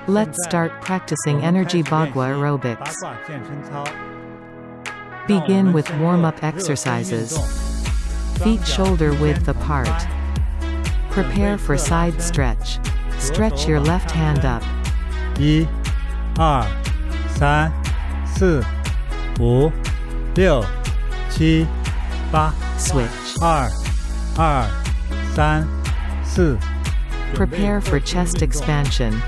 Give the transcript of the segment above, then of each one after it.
Let's start practicing energy Bagua aerobics. Begin with warm-up exercises. Feet shoulder width apart. Prepare for side stretch. Stretch your left hand up. 1、2、3、4、5、6、7、8。 Switch. 2、2、3、4。 Prepare for chest expansion.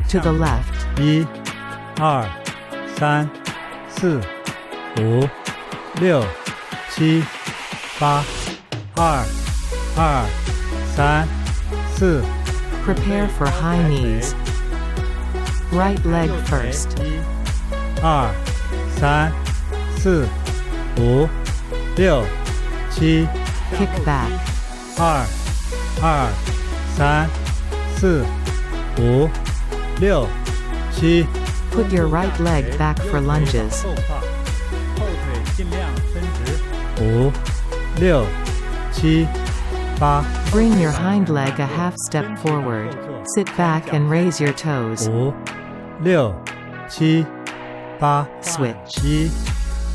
To the left. 1、2、3、4、5、6、7、8。2、2、3、4。 Prepare for high knees. Right leg first. 1、2、3、4、5、6、7。 Kick back. 2、2、3、4、5、6、7。 Put your right leg back for lunges. 5、6、7、8。 Bring your hind leg a half step forward. Sit back and raise your toes. 5、6、7、8。 Switch.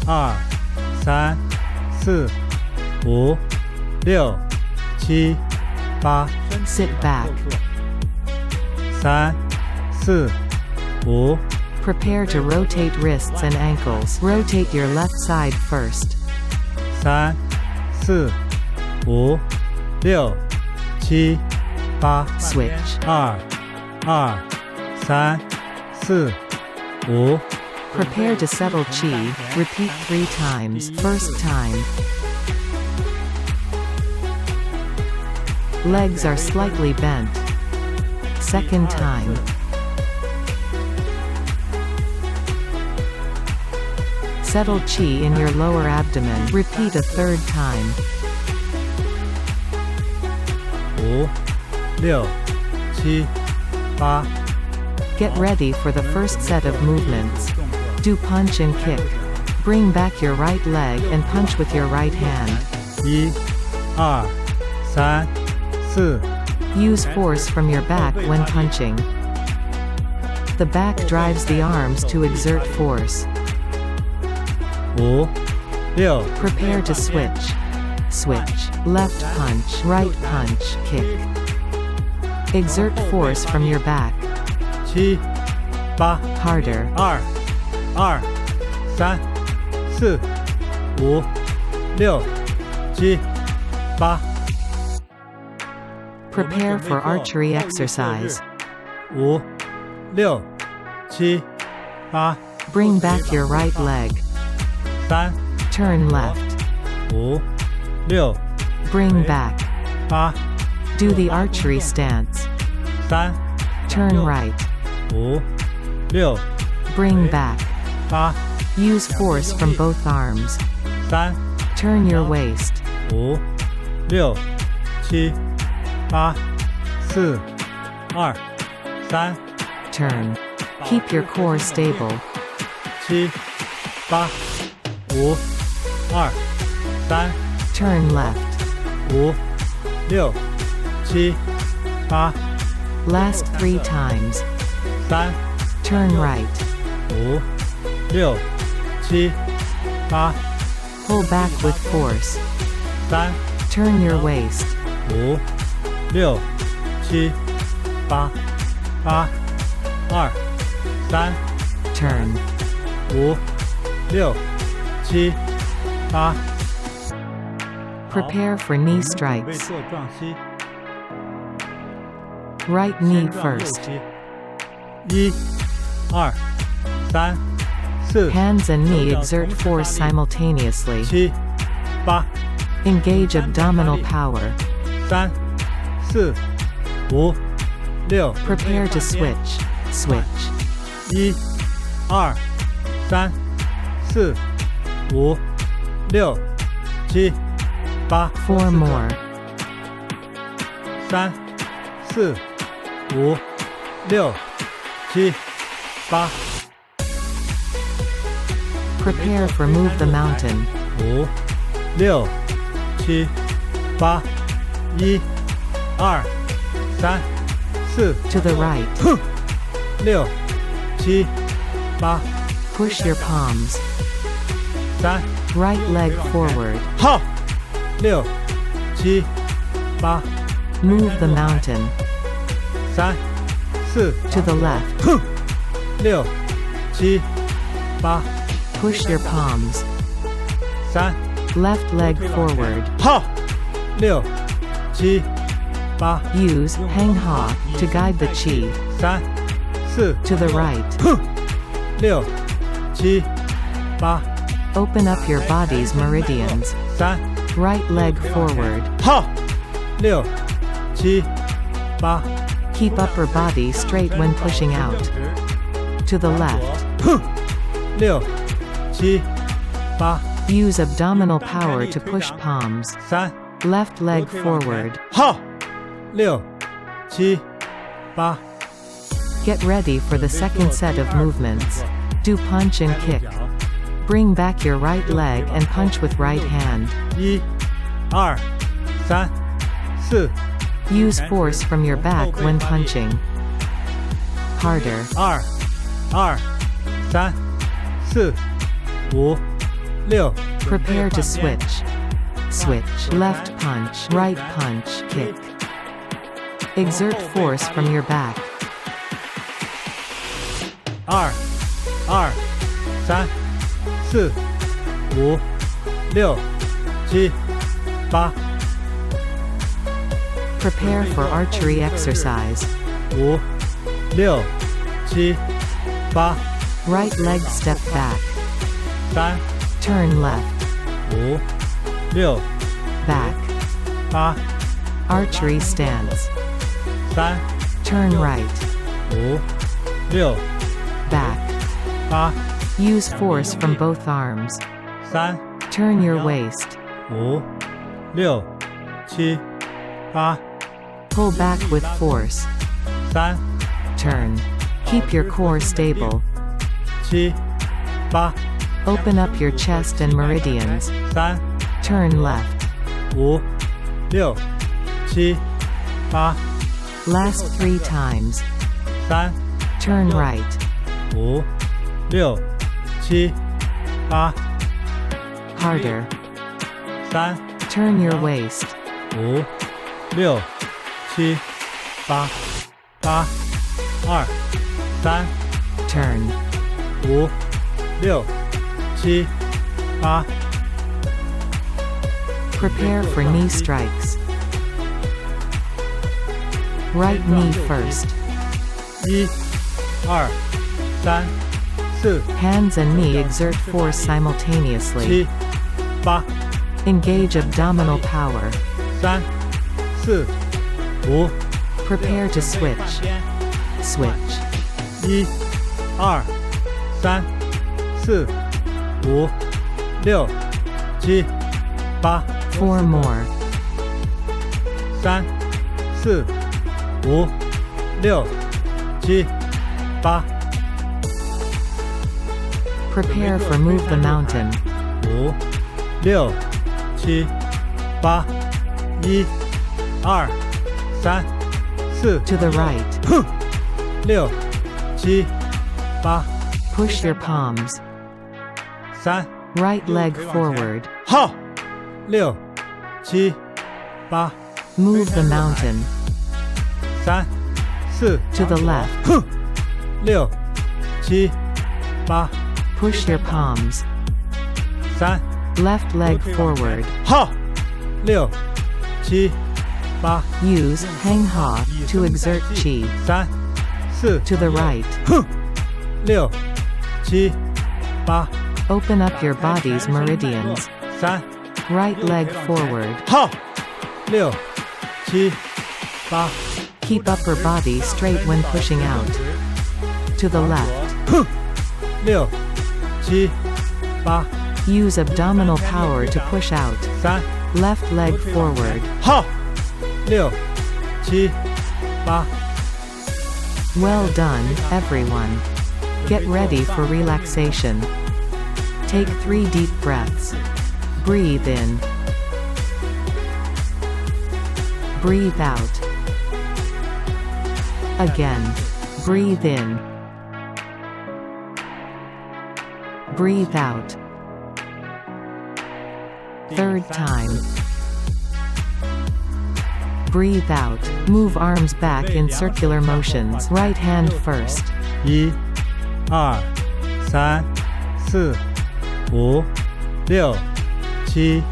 1、2、3、4、5、6、7、8。 Sit back. 3、4、5。 Prepare to rotate wrists and ankles. Rotate your left side first. 3、4、5、6、7、8。 Switch. 2、2、3、4、5。 Prepare to settle chi. Repeat 3 times. First time. Legs are slightly bent. Second time. Settle chi in your lower abdomen. Repeat a third time. 5、6、7、8。 Get ready for the first set of movements. Do punch and kick. Bring back your right leg and punch with your right hand. 1、2、3、4。 Use force from your back when punching. The back drives the arms to exert force. 5、6。 Prepare to switch. Switch. Left punch, right punch, kick. Exert force from your back. 7、8。 Harder. 2、2、3、4、5、6、7、8。 Prepare for archery exercise. 5、6、7、8。 Bring back your right leg. 3、 Turn left. 5、6、 Bring back. 8。 Do the archery stance. 3、 Turn right. 5、6、 Bring back. 8。 Use force from both arms. 3、 Turn your waist. 5、6、7、8。 4、2、3。 Turn. Keep your core stable. 7、8、5、2、3。 Turn left. 5、6、7、8。 Last 3 times. 3、 Turn right. 5、6、7、8。 Pull back with force. 3、 Turn your waist. 5、6、7、8。8、2、3。 Turn. 5、6、7、8。 Prepare for knee strikes. 做撞膝。 Right knee first. 1、2、3、4。 Hands and knee exert force simultaneously. 7、8。 Engage abdominal power. 3、4、5、6。 Prepare to switch. Switch. 1、2、3、4、5、6、7、8。 4 more. 3、4、5、6、7、8、Prepare for move the mountain. 5、6、7、8、1、2、3、4、 To the right. 6、7、8、 Push your palms. 3、 Right leg forward. 好，6、7、8、 Move the mountain. 3、4、 To the left. 6、7、8、 Push your palms. 3、 Left leg forward. 好，6、7、8、 Use hang ha to guide the chi. 3、4、 To the right. 6、7、8、 Open up your body's meridians. 3、 Right leg forward. 好，6、7、8、 Keep upper body straight when pushing out. To the left. 6、7、8、 Use abdominal power to push palms. 3、 Left leg forward. 好，6、7、8、 Get ready for the second set of movements. Do punch and kick. Bring back your right leg and punch with right hand. 1、2、3、4、 Use force from your back when punching. Harder. 2、2、3、4、5、6、 Prepare to switch. Switch. Left punch. Right punch. Kick. Exert force from your back. 2、2、3、4、5、6、7、8、 Prepare for archery exercise. 5、6、7、8、 Right leg step back. 3、 Turn left. 5、6、 Back. 8、 Archery stance. 3、 Turn right. 5、6、 Back. 8、 Use force from both arms. 3、 Turn your waist. 5、6、7、8、 Pull back with force. 3、 Turn. Keep your core stable. 7、8、 Open up your chest and meridians. 3、 Turn left. 5、6、7、8、 Last 3 times. 3、 Turn right. 5、6、7、8、 Harder. 3、 Turn your waist. 5、6、7、8、 8、2、3、 Turn. 5、6、7、8、 Prepare for knee strikes. Right knee first. 1、2、3、4、 Hands and knee exert force simultaneously. 7、8、 Engage abdominal power. 3、4、5、 Prepare to switch. Switch. 1、2、3、4、5、6、7、8、 4 more. 3、4、5、6、7、8、 Prepare for move the mountain. 5、6、7、8、1、2、3、4、 To the right. 6、7、8、 Push your palms. 3、 Right leg forward. 好，6、7、8、 Move the mountain. 3、4、 To the left. 6、7、8、 Push your palms. 3、 Left leg forward. 好，6、7、8、 Use hang ha to exert chi. 3、4、 To the right. 6、7、8、 Open up your body's meridians. 3、 Right leg forward. 好，6、7、8、 Keep upper body straight when pushing out. To the left. 6、7、8、 Use abdominal power to push out. 3、 Left leg forward. 好，6、7、8。 Well done, everyone. Get ready for relaxation. Take 3 deep breaths. Breathe in. Breathe out. Again. Breathe in. Breathe out. Third time. Breathe out. Move arms back in circular motions. Right hand first. 1、2、3、4、5、6、7、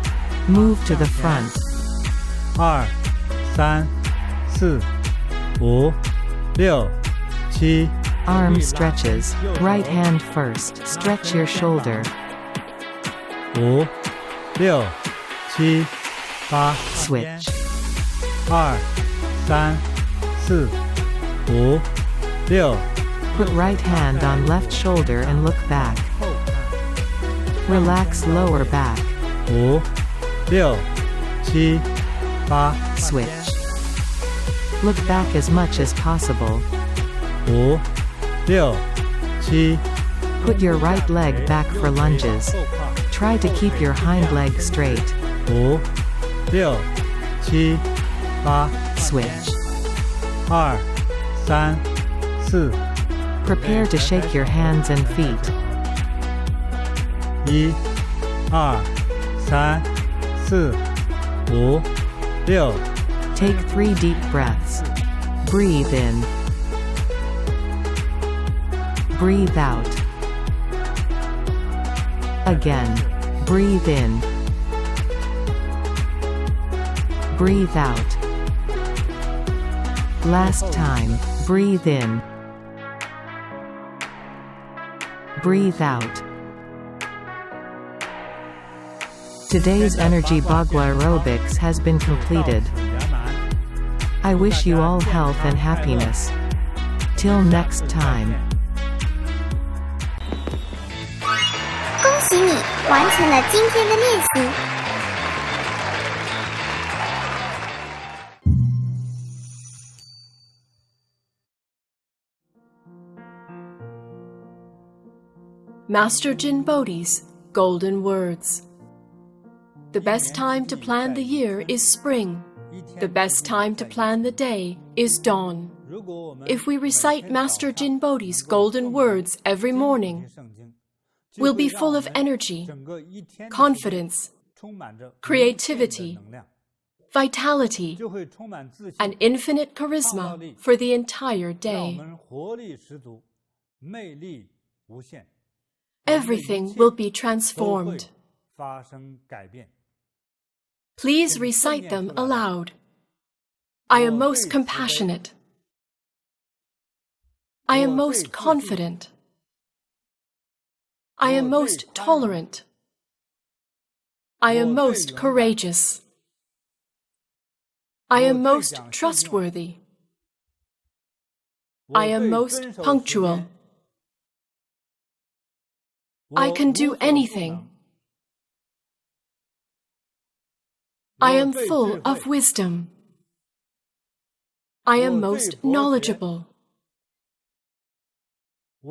Move to the front. 2、3、4、5、6、7、 Arm stretches. Right hand first. Stretch your shoulder. 5、6、7、8、 Switch. 2、3、4、5、6。 Put right hand on left shoulder and look back. Relax lower back. 5、6、7、8、 Switch. Look back as much as possible. 5、6、7、 Put your right leg back for lunges. Try to keep your hind leg straight. 5、6、7、8、 Switch. 2、3、4、 Prepare to shake your hands and feet. 1、2、3、4、5、6。 Take 3 deep breaths. Breathe in. Breathe out. Again. Breathe in. Breathe out. Last time. Breathe in. Breathe out. Today's Energy Bagua aerobics has been completed. I wish you all health and happiness. Till next time. 恭喜你完成了今天的练习。Master JinBodhi's Golden Words. The best time to plan the year is spring. The best time to plan the day is dawn. If we recite Master JinBodhi's Golden Words every morning, we'll be full of energy, confidence, creativity, vitality, and infinite charisma for the entire day. Everything will be transformed. Please recite them aloud. I am most compassionate. I am most confident. I am most tolerant. I am most courageous. I am most trustworthy. I am most punctual. I can do anything. I am full of wisdom. I am most knowledgeable.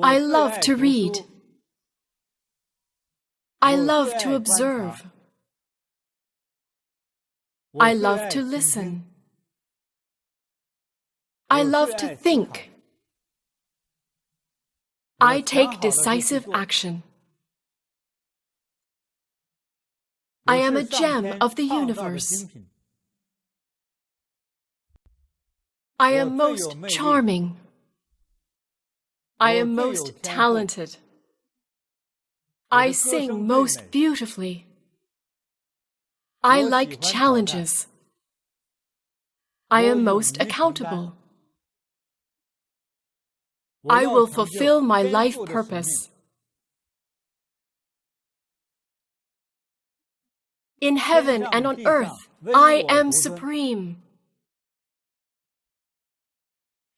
I love to read. I love to observe. I love to listen. I love to think. I take decisive action. I am a gem of the universe. I am most charming. I am most talented. I sing most beautifully. I like challenges. I am most accountable. I will fulfill my life purpose. In heaven and on earth, I am supreme.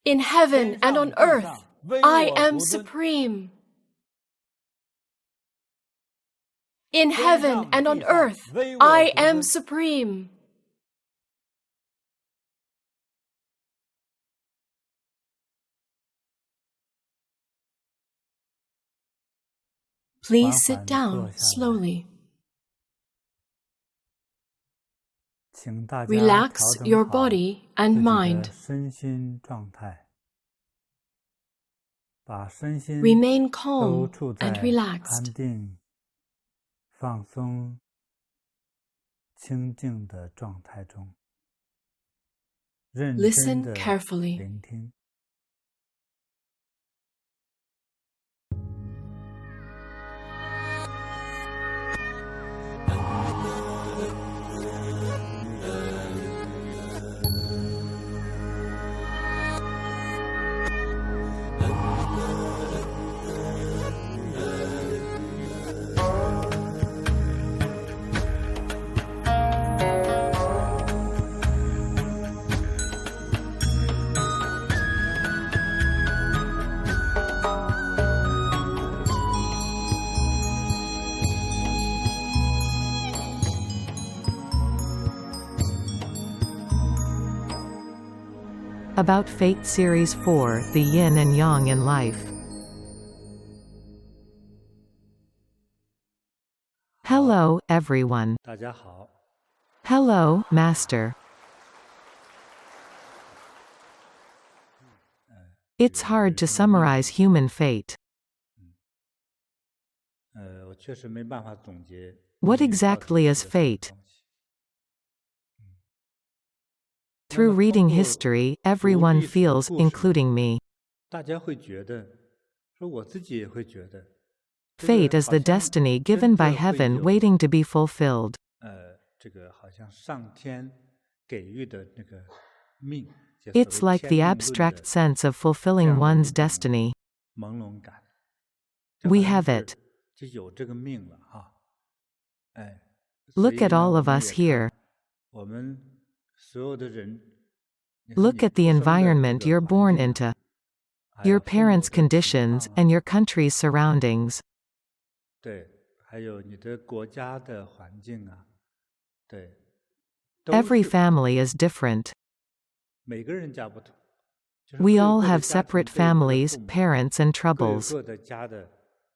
In heaven and on earth, I am supreme. In heaven and on earth, I am supreme. Please sit down slowly. 请大家 Relax 调整 your 好 body and 自己 mind. 的身心状态，把身心 Remain 都 calm 处 and 在 relaxed. 安定、放松、清静的状态中，认真 Listen 的 carefully. 聆听。About Fate Series 4, The Yin and Yang in Life. Hello, everyone. 大家好， Hello, Master. It's hard to summarize human fate. 我确实没办法总结 What 命运到底 exactly 是 is 个什么 fate? 东西。 Through 那么 reading 通过 history, 读 everyone 历史 feels, 故事 including me. 大家会觉得，说我自己也会觉得，这 Fate 个 is 好 the 像 destiny 真 given by 的会 heaven 有 waiting to be fulfilled. 这个好像上天给予的那个命，就所 It's 谓 like 天 the 命论 abstract 的 sense of 这 fulfilling 样的 one's 一种 destiny. 朦胧感，就 We 好像 have 是 it. 就有这个命了哈，哎，所 Look 以 at 呢， all 我 of 们 us 也 here. 看我们所有的人，你看 Look 你 at the 出生的这 environment 个 you're 环 born 境啊， into, 还 your 有父母 parents' 的情 conditions, 况啊， and your country's surroundings. 对，还有你的国家的环境啊，对，都 Every 是不同， family is different. 每个人家不同，就是 We 各有 all 各的 have 家庭， separate 各有各的 families, 父母， parents, and 各有 troubles. 各的家的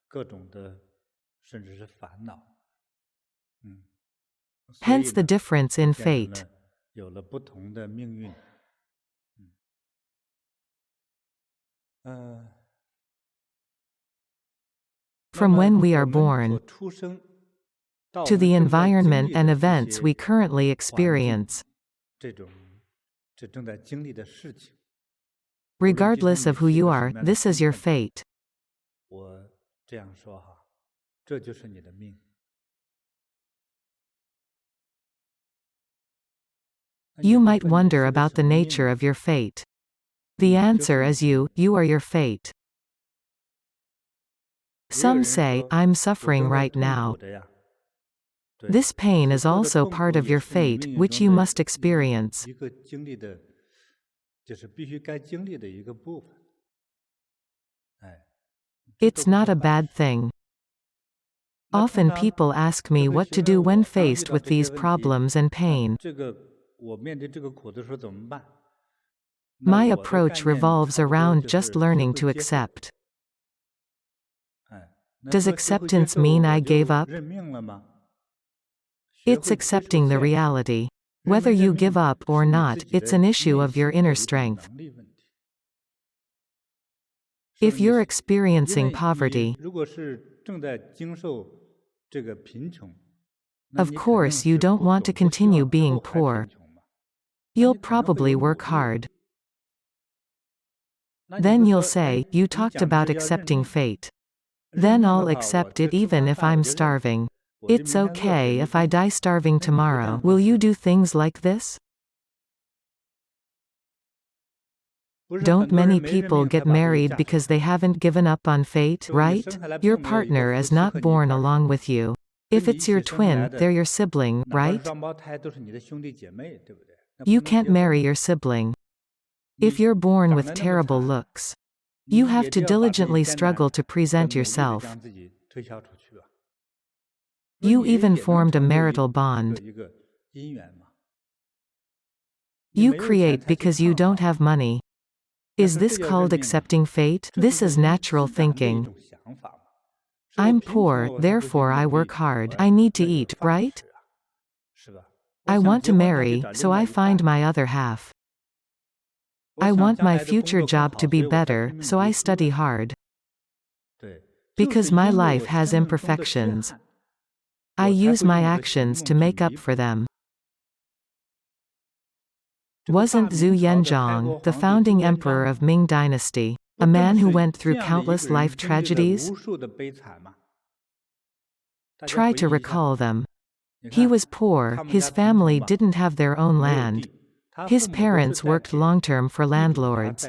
各种的，甚至是烦恼，所以 Hence the 呢， difference 就 in 变成 fate. 了有了不同的命运。那 From 么 when we 我 are 们 born 所出生到我 to 们 the 正在经 environment 历 and 的这 events 些 we currently 环境， experience. 这正在经历的事情，无论今天 Regardless 你 of who 是一 you 个什 are, 么样的 this is 身 your 份， fate. 我这样说哈，这就是你的命。那 You 有人 might 问你 wonder 是个 about 什 the 么命 nature 呢？ of your fate. The 就是 answer 你 is 的命。 you are your fate. 也有 Some 人 say, 说 I'm 我 suffering 正在 right 痛 now. 苦着呀，对， This pain 所 is 受的 also 痛 part 苦 of 也 your 是你 fate, 命运 which 中 you 的 must experience. 一个经历的，就是必须该经历的一个部分。哎，这 It's 都不 not 是 a 坏 bad 事。 thing. 那通 Often 常 people ask 特 me 别 what 学 to do 员 when 当遇 faced 到 with 这些 these 问题， problems and 那 pain. 这个我面对这个苦的时候怎么办？那 My 我的概 approach 念 revolves 差不多 around 就 just 是学 learning 会 to 接受。 accept. 哎，那 Does 说学会接 acceptance 受 mean 我 I gave 就 up? 认命了吗？学 It's 会接受 accepting the 现实， reality. 认 Whether 没认 you give 命 up or 是你 not, 自己 it's 的 an issue 内 of your 心的 inner 一种 strength. 能力问题。是 If 你 you're 是因 experiencing 为你 poverty, 如果是正在经受这个贫穷，那 of 你肯定 course you 是 don't 不 want to 总不希 continue 望之 being 后还 poor. 贫穷嘛？那 You'll 你肯定会 probably 有努 work 力。 hard. 那你 Then 不 you'll 说，哎， say, you 你 talked 讲的 about 是要认 accepting 命， fate. 认 Then 命的 I'll 话，我 accept 这 it 吃 even 完 if 饭我 I'm 就认了， starving. 我这 It's 明天饿谁 okay 没 if I 关系。 die starving 那你不这 tomorrow. 样合 Will you 适， do things like this? 不是 Don't 很多人 many 没认 people 命才 get 把这个 married 嫁出 because 去 they 的， haven't given up on fate, 对不对？ right? 生下来 Your 并没有一个 partner 夫 is 妻 not 和你一 born 块儿 along 生， with you. 跟 If 你 it's 一 your 起生下来 twin, they're 的， your sibling, 哪怕是 right? 双胞胎，都是你的兄弟姐妹，对不对？那 You 不能 can't 结合 marry 的。 your sibling. If 你 you're born 长 with 得那么 terrible 惨， looks, you 你 have 也 to 得要把自己 diligently 艰难 struggle to 的 present 努力的 yourself. 将自己推销出去啊。那 You 你也 even 也能 formed a 成就 marital 一 bond. 个姻缘嘛。你 You 没有钱 create 才去 because you 创 don't 造， have money. 那 Is 说这 this 叫认 called 命吗？ accepting fate? 这 This 是 is 人 natural 自然的一 thinking. 种想法嘛。I'm poor, therefore I work hard. I need to eat, right? I want to marry, so I find my other half. I want my future job to be better, so I study hard. Because my life has imperfections, I use my actions to make up for them. Wasn't Zhu Yanzhang, the founding emperor of Ming Dynasty, a man who went through countless life tragedies? Try to recall them. He was poor, his family didn't have their own land. His parents worked long-term for landlords.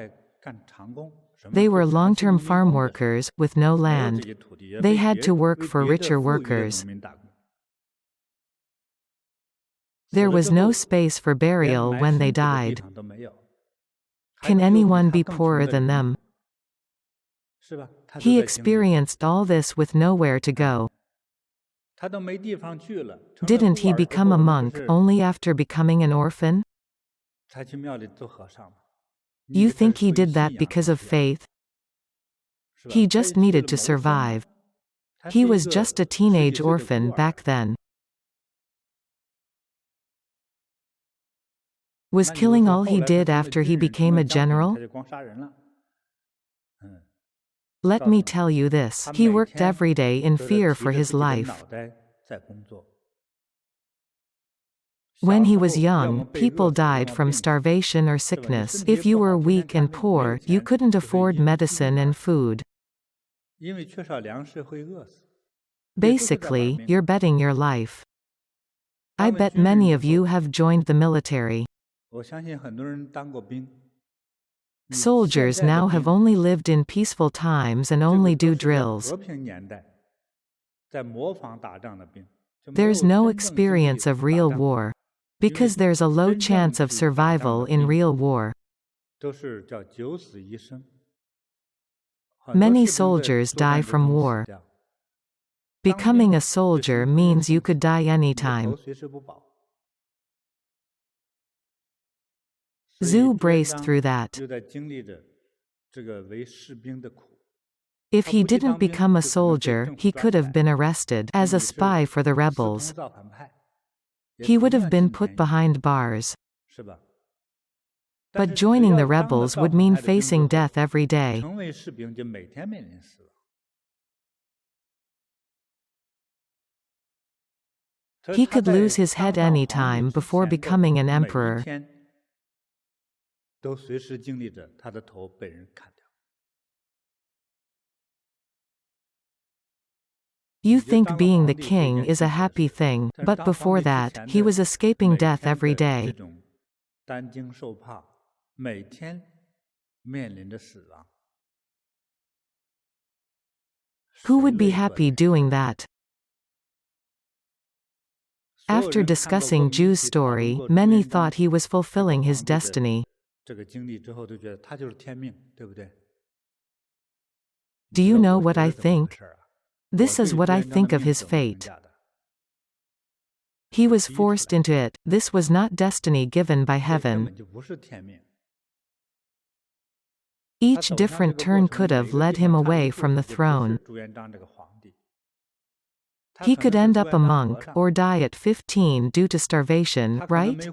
They were long-term farm workers, with no land. They had to work for richer workers. There was no space for burial when they died. Can anyone be poorer than them? He experienced all this with nowhere to go. Didn't he become a monk only after becoming an orphan? You think he did that because of faith? He just needed to survive. He was just a teenage orphan back then. Was killing all he did after he became a general? Let me tell you this, he worked every day in fear for his life. When he was young, people died from starvation or sickness. If you were weak and poor, you couldn't afford medicine and food. Basically, you're betting your life. I bet many of you have joined the military. Soldiers now have only lived in peaceful times and only do drills. There's no experience of real war. Because there's a low chance of survival in real war. Many soldiers die from war. Becoming a soldier means you could die anytime. Zhu braced through that. If he didn't become a soldier, he could have been arrested as a spy for the rebels. He would have been put behind bars. But joining the rebels would mean facing death every day. He could lose his head any time before becoming an emperor. You think being the king is a happy thing, but before that, he was escaping death every day. Who would be happy doing that? After discussing Zhu's story, many thought he was fulfilling his destiny. Do you know what I think? This is what I think of his fate. He was forced into it. This was not destiny given by heaven. Each different turn could have led him away from the throne. He could end up a monk, or die at 15 due to starvation, right?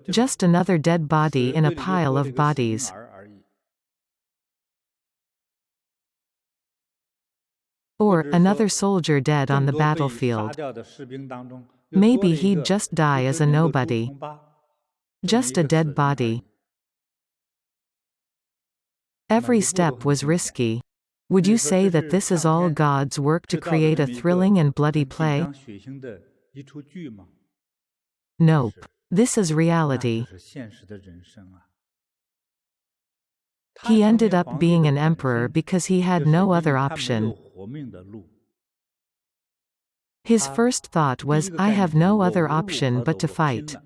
Just another dead body in a pile of bodies. Or, another soldier dead on the battlefield. Maybe he'd just die as a nobody. Just a dead body. Every step was risky. Would you say that this is all God's work to create a thrilling and bloody play? Nope. This is reality. He ended up being an emperor because he had no other option. His first thought was, I have no other option but to fight.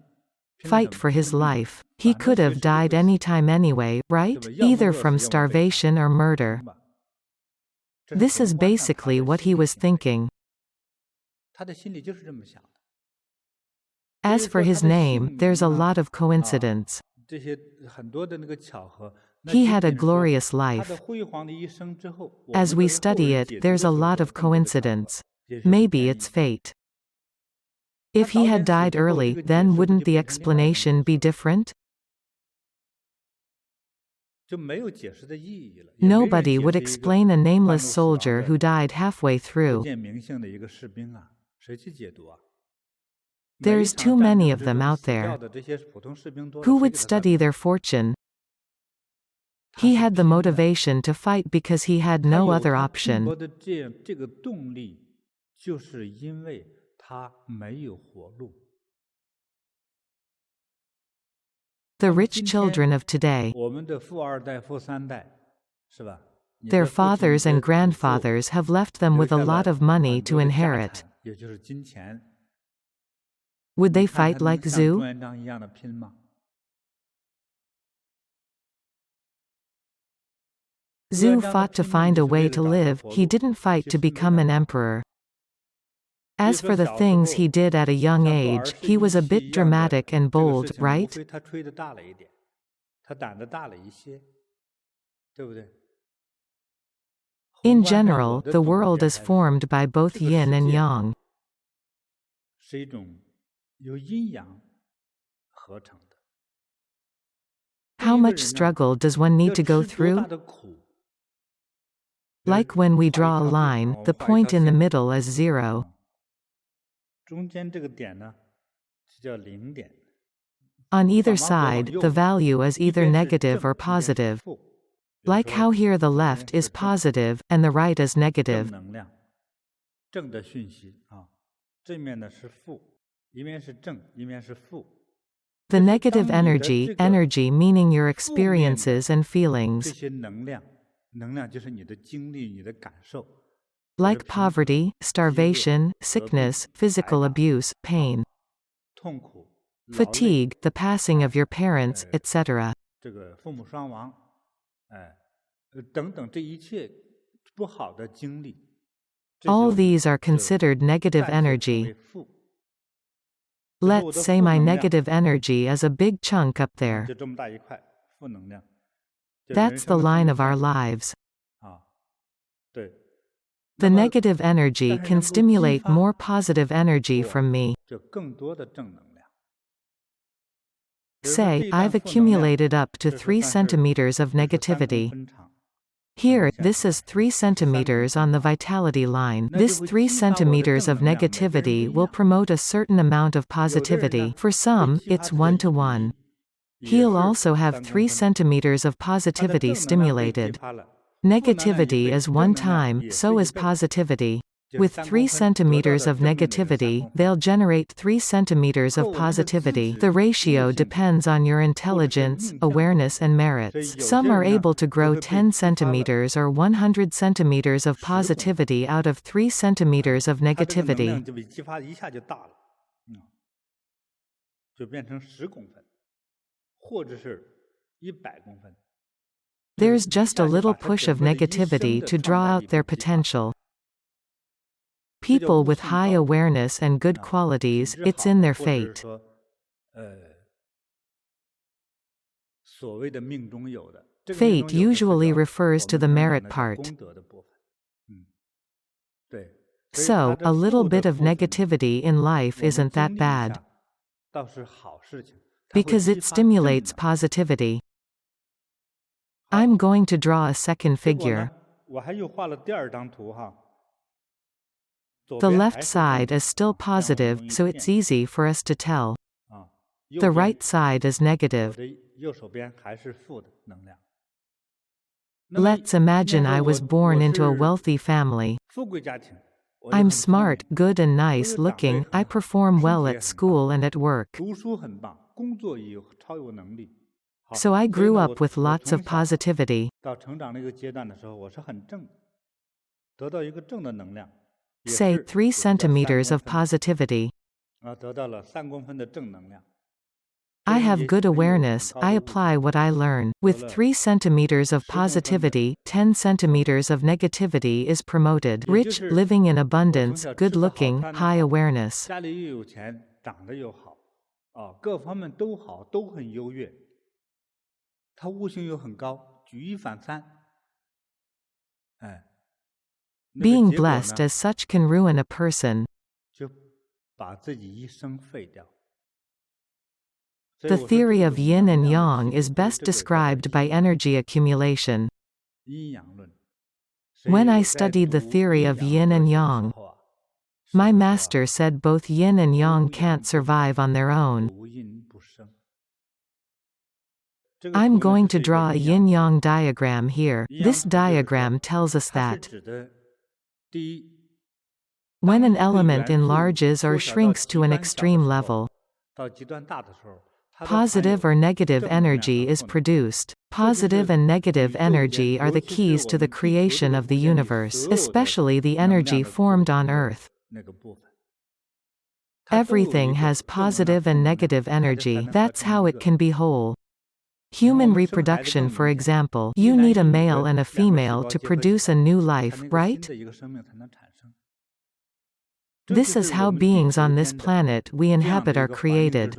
Fight for his life. He could have died anytime anyway, right? Either from starvation or murder. This is basically what he was thinking. As for his name, there's a lot of coincidence. He had a glorious life. As we study it, there's a lot of coincidence. Maybe it's fate. If he had died early, then wouldn't the explanation be different? Nobody would explain a nameless soldier who died halfway through. There's too many of them out there. Who would study their fortune? He had the motivation to fight because he had no other option. The rich children of today, their fathers and grandfathers have left them with a lot of money to inherit. Would they fight like Zhu? Zhu fought to find a way to live, he didn't fight to become an emperor. As for the things he did at a young age, he was a bit dramatic and bold, right? In general, the world is formed by both yin and yang. How much struggle does one need to go through? Like when we draw a line, the point in the middle is 0. On either side, the value is either negative or positive. Like how here the left is positive, and the right is negative. The negative energy meaning your experiences and feelings. Like poverty, starvation, sickness, physical abuse, pain, fatigue, the passing of your parents, etc. All these are considered negative energy. Let's say my negative energy is a big chunk up there. That's the line of our lives. The negative energy can stimulate more positive energy from me. Say, I've accumulated up to 3 centimeters of negativity. Here, this is 3 centimeters on the vitality line. This 3 centimeters of negativity will promote a certain amount of positivity. For some, it's 1-to-1. He'll also have 3 centimeters of positivity stimulated. Negativity is 1 time, so is positivity. With 3 centimeters of negativity, they'll generate 3 centimeters of positivity. The ratio depends on your intelligence, awareness and merits. Some are able to grow 10 centimeters or 100 centimeters of positivity out of 3 centimeters of negativity. There's just a little push of negativity to draw out their potential. People with high awareness and good qualities, it's in their fate. Fate usually refers to the merit part. So, a little bit of negativity in life isn't that bad. Because it stimulates positivity. I'm going to draw a second figure. The left side is still positive, so it's easy for us to tell. The right side is negative. Let's imagine I was born into a wealthy family. I'm smart, good and nice looking, I perform well at school and at work. So I grew up with lots of positivity. Say 3 centimeters of positivity. I have good awareness, I apply what I learn. With 3 centimeters of positivity, 10 centimeters of negativity is promoted. Rich, living in abundance, good looking, high awareness. 他悟性又很高，举一反三，Being blessed as such can ruin a person. 就把自己一生废掉。 The theory of yin and yang is best described by energy accumulation. When I studied the theory of yin and yang, my master said both yin and yang can't survive on their own. I'm going to draw a Yin Yang diagram here. This diagram tells us that when an element enlarges or shrinks to an extreme level, positive or negative energy is produced. Positive and negative energy are the keys to the creation of the universe, especially the energy formed on Earth. Everything has positive and negative energy. That's how it can be whole. Human reproduction, for example, you need a male and a female to produce a new life, right? This is how beings on this planet we inhabit are created.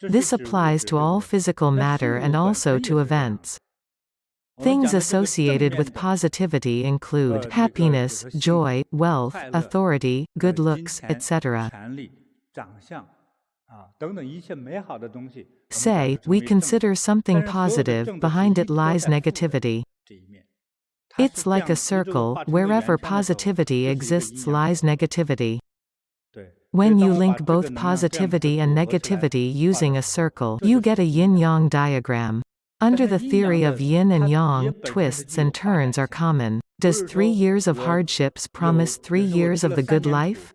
This applies to all physical matter and also to events. Things associated with positivity include happiness, joy, wealth, authority, good looks, etc. Say, we consider something positive, behind it lies negativity. It's like a circle, wherever positivity exists lies negativity. When you link both positivity and negativity using a circle, you get a yin-yang diagram. Under the theory of yin and yang, twists and turns are common. Does 3 years of hardships promise 3 years of the good life?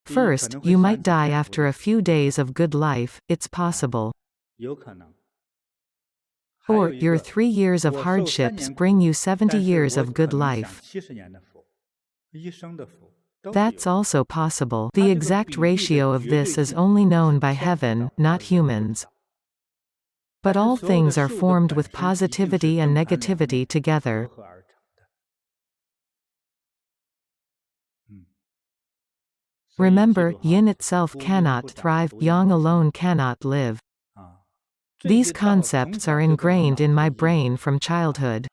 First, you might die after a few days of good life, it's possible. Or, your 3 years of hardships bring you 70 years of good life. That's also possible. The exact ratio of this is only known by heaven, not humans. But all things are formed with positivity and negativity together. Remember, yin itself cannot thrive, yang alone cannot live. These concepts are ingrained in my brain from childhood.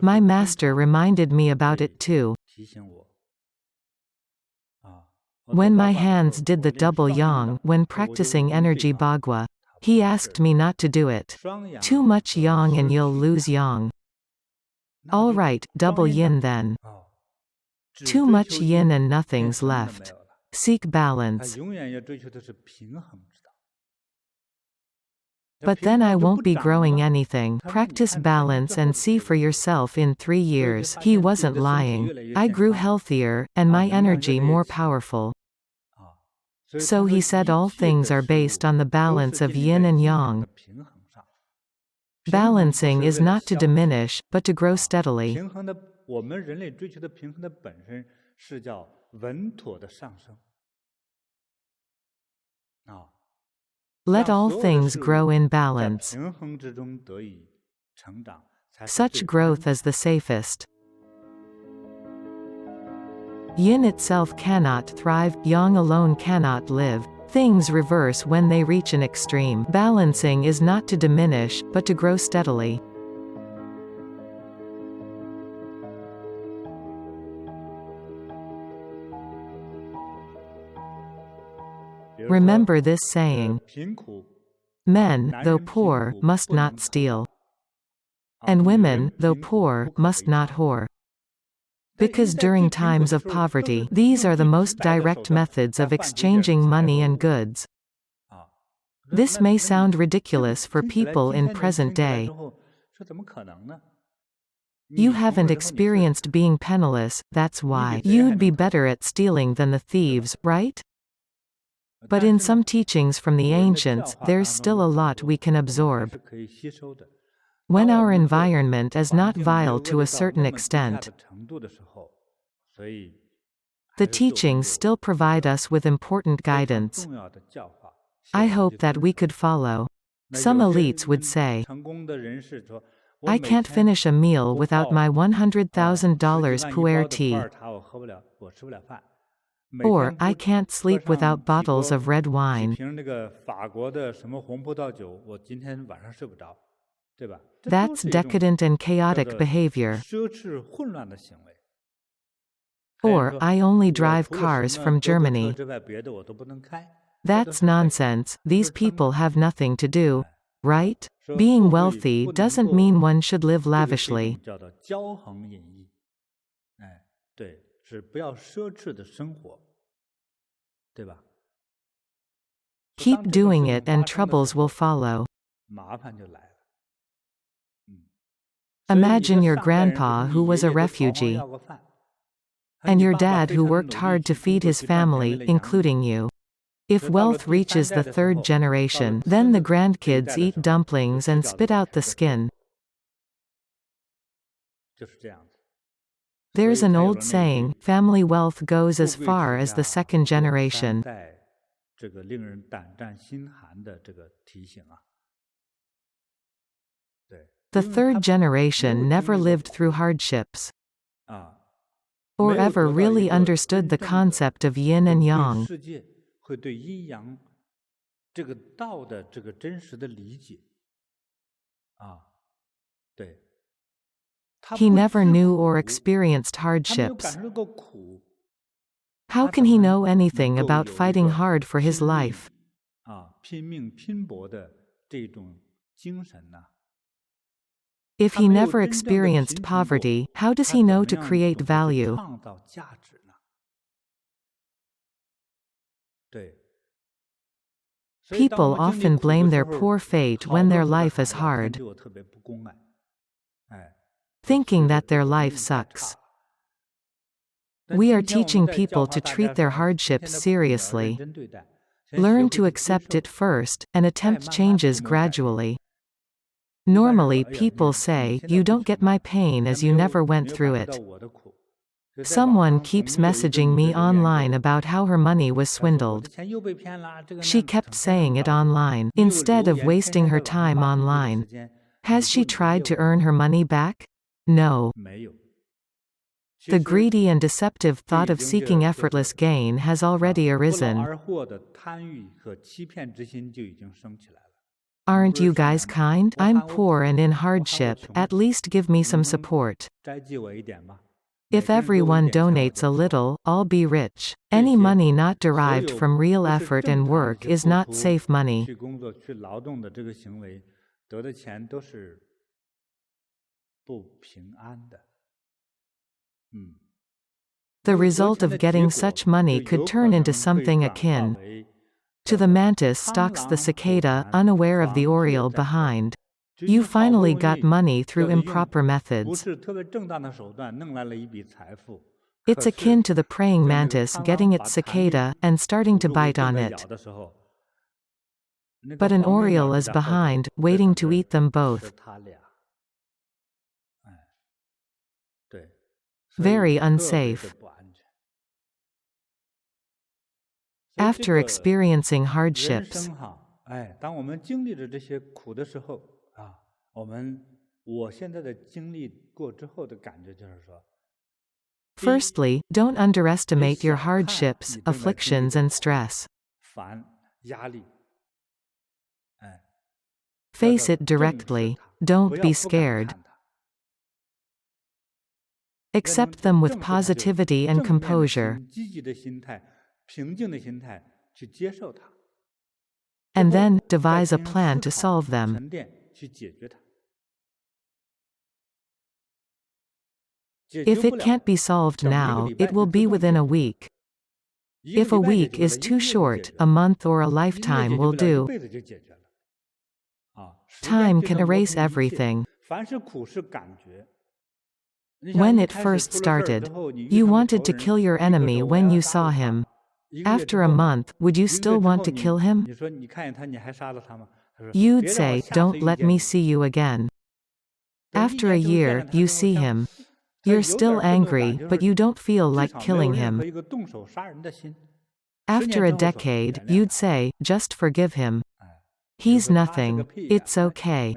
My master reminded me about it too. When my hands did the double yang when practicing energy bagua, he asked me not to do it. Too much yang and you'll lose yang. All right, double yin then. Too much yin and nothing's left. Seek balance. But then I won't be growing anything. Practice balance and see for yourself in 3 years. He wasn't lying. I grew healthier, and my energy more powerful. So he said all things are based on the balance of yin and yang. Balancing is not to diminish, but to grow steadily. Let all things grow in balance. Such growth is the safest. Yin itself cannot thrive, yang alone cannot live. Things reverse when they reach an extreme. Balancing is not to diminish, but to grow steadily. Remember this saying: men, though poor, must not steal. And women, though poor, must not whore. Because during times of poverty, these are the most direct methods of exchanging money and goods. This may sound ridiculous for people in present day. You haven't experienced being penniless, that's why. You'd be better at stealing than the thieves, right? But in some teachings from the ancients, there's still a lot we can absorb. When our environment is not vile to a certain extent, the teachings still provide us with important guidance. I hope that we could follow. Some elites would say, I can't finish a meal without my $100,000 pu'er tea. Or, I can't sleep without bottles of red wine. That's decadent and chaotic behavior. Or, I only drive cars from Germany. That's nonsense, these people have nothing to do, right? Being wealthy doesn't mean one should live lavishly. Keep doing it and troubles will follow. Imagine your grandpa who was a refugee, and your dad who worked hard to feed his family, including you. If wealth reaches the third generation, then the grandkids eat dumplings and spit out the skin. There's an old saying, family wealth goes as far as the second generation. The third generation never lived through hardships, or ever really understood the concept of yin and yang. He never knew or experienced hardships. How can he know anything about fighting hard for his life? If he never experienced poverty, how does he know to create value? People often blame their poor fate when their life is hard, thinking that their life sucks. We are teaching people to treat their hardships seriously. Learn to accept it first, and attempt changes gradually. Normally people say, you don't get my pain as you never went through it. Someone keeps messaging me online about how her money was swindled. She kept saying it online, instead of wasting her time online. Has she tried to earn her money back? No. The greedy and deceptive thought of seeking effortless gain has already arisen. Aren't you guys kind? I'm poor and in hardship, at least give me some support. If everyone donates a little, I'll be rich. Any money not derived from real effort and work is not safe money. The result of getting such money could turn into something akin to the mantis stalks the cicada, unaware of the oriole behind. You finally got money through improper methods. It's akin to the praying mantis getting its cicada, and starting to bite on it. But an oriole is behind, waiting to eat them both. Very unsafe. After experiencing hardships, firstly, don't underestimate your hardships, afflictions and stress. Face it directly. Don't be scared. Accept them with positivity and composure. And then, devise a plan to solve them. If it can't be solved now, it will be within a week. If a week is too short, a month or a lifetime will do. Time can erase everything. When it first started, you wanted to kill your enemy when you saw him. After a month, would you still want to kill him? You'd say, don't let me see you again. After a year, you see him. You're still angry, but you don't feel like killing him. After a decade, you'd say, just forgive him. He's nothing. It's okay.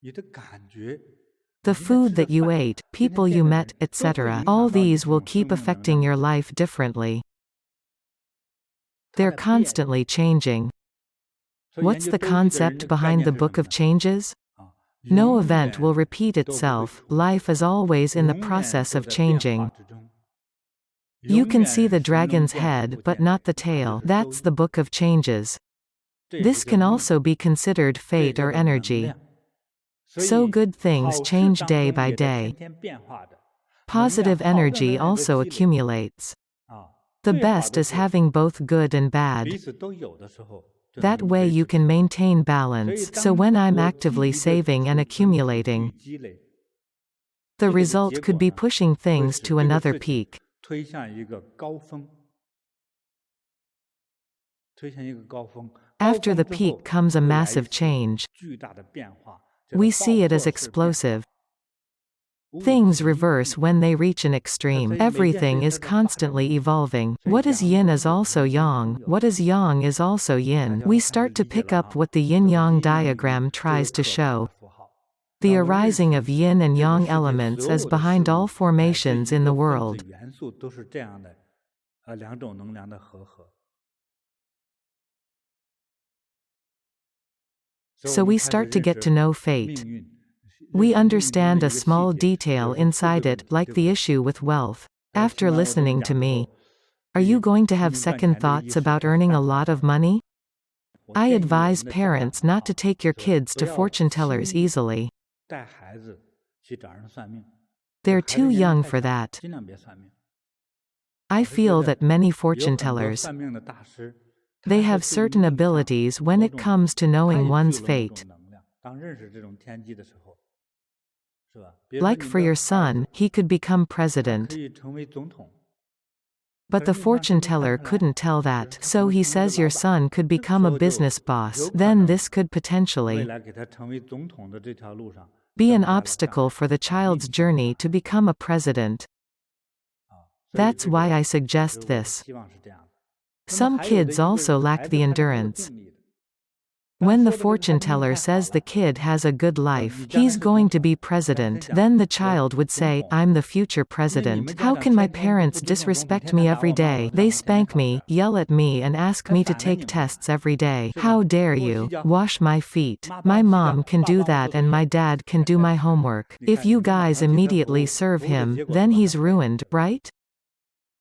你的感觉 The food that you ate, people you met, etc., all these will keep affecting your life differently. They're constantly changing. What's the concept behind the Book of Changes? No event will repeat itself, life is always in the process of changing. You can see the dragon's head but not the tail. That's the book of changes. This can also be considered fate or energy. So good things change day by day. Positive energy also accumulates. The best is having both good and bad. That way you can maintain balance. So when I'm actively saving and accumulating, the result could be pushing things to another peak. After the peak comes a massive change. We see it as explosive. Things reverse when they reach an extreme. Everything is constantly evolving. What is yin is also yang, what is yang is also yin. We start to pick up what the Yin Yang Diagram tries to show. The arising of yin and yang elements is behind all formations in the world. So we start to get to know fate. We understand a small detail inside it, like the issue with wealth. After listening to me, are you going to have second thoughts about earning a lot of money? I advise parents not to take your kids to fortune tellers easily. They're too young for that. I feel that many fortune tellers, they have certain abilities when it comes to knowing one's fate. Like for your son, he could become president. But the fortune teller couldn't tell that, so he says your son could become a business boss. Then this could potentially be an obstacle for the child's journey to become a president. That's why I suggest this. Some kids also lack the endurance. When the fortune teller says the kid has a good life, he's going to be president, then the child would say, I'm the future president. How can my parents disrespect me every day? They spank me, yell at me and ask me to take tests every day. How dare you? Wash my feet. My mom can do that and my dad can do my homework. If you guys immediately serve him, then he's ruined, right?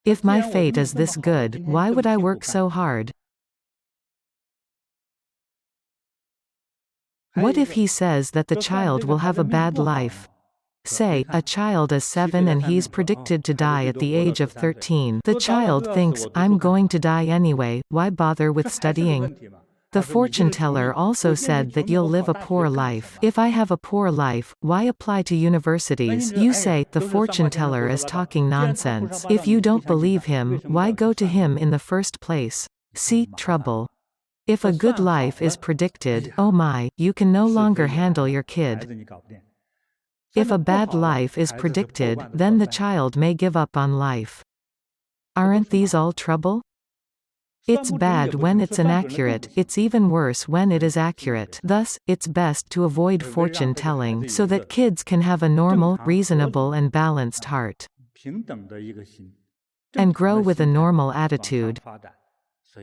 If my fate is this good, why would I work so hard? What if he says that the child will have a bad life? Say, a child is 7 and he's predicted to die at the age of 13. The child thinks, I'm going to die anyway, why bother with studying? The fortune teller also said that you'll live a poor life. If I have a poor life, why apply to universities? You say, the fortune teller is talking nonsense. If you don't believe him, why go to him in the first place? See, trouble. If a good life is predicted, oh my, you can no longer handle your kid. If a bad life is predicted, then the child may give up on life. Aren't these all trouble? It's bad when it's inaccurate, it's even worse when it is accurate. Thus, it's best to avoid fortune telling, so that kids can have a normal, reasonable and balanced heart. And grow with a normal attitude.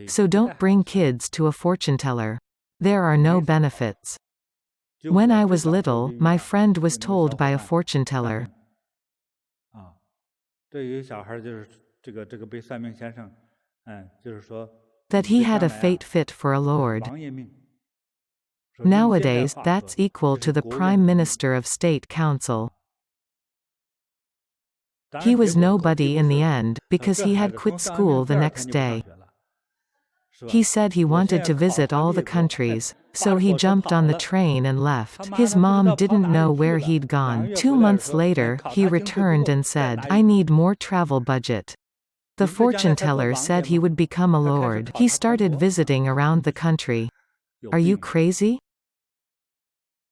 So don't bring kids to a fortune teller. There are no benefits. When I was little, my friend was told by a fortune teller that he had a fate fit for a lord. Nowadays, that's equal to the Prime Minister of State Council. He was nobody in the end, because he had quit school the next day. He said he wanted to visit all the countries, so he jumped on the train and left. His mom didn't know where he'd gone. 2 months later, he returned and said, I need more travel budget. The fortune teller said he would become a lord. He started visiting around the country. Are you crazy?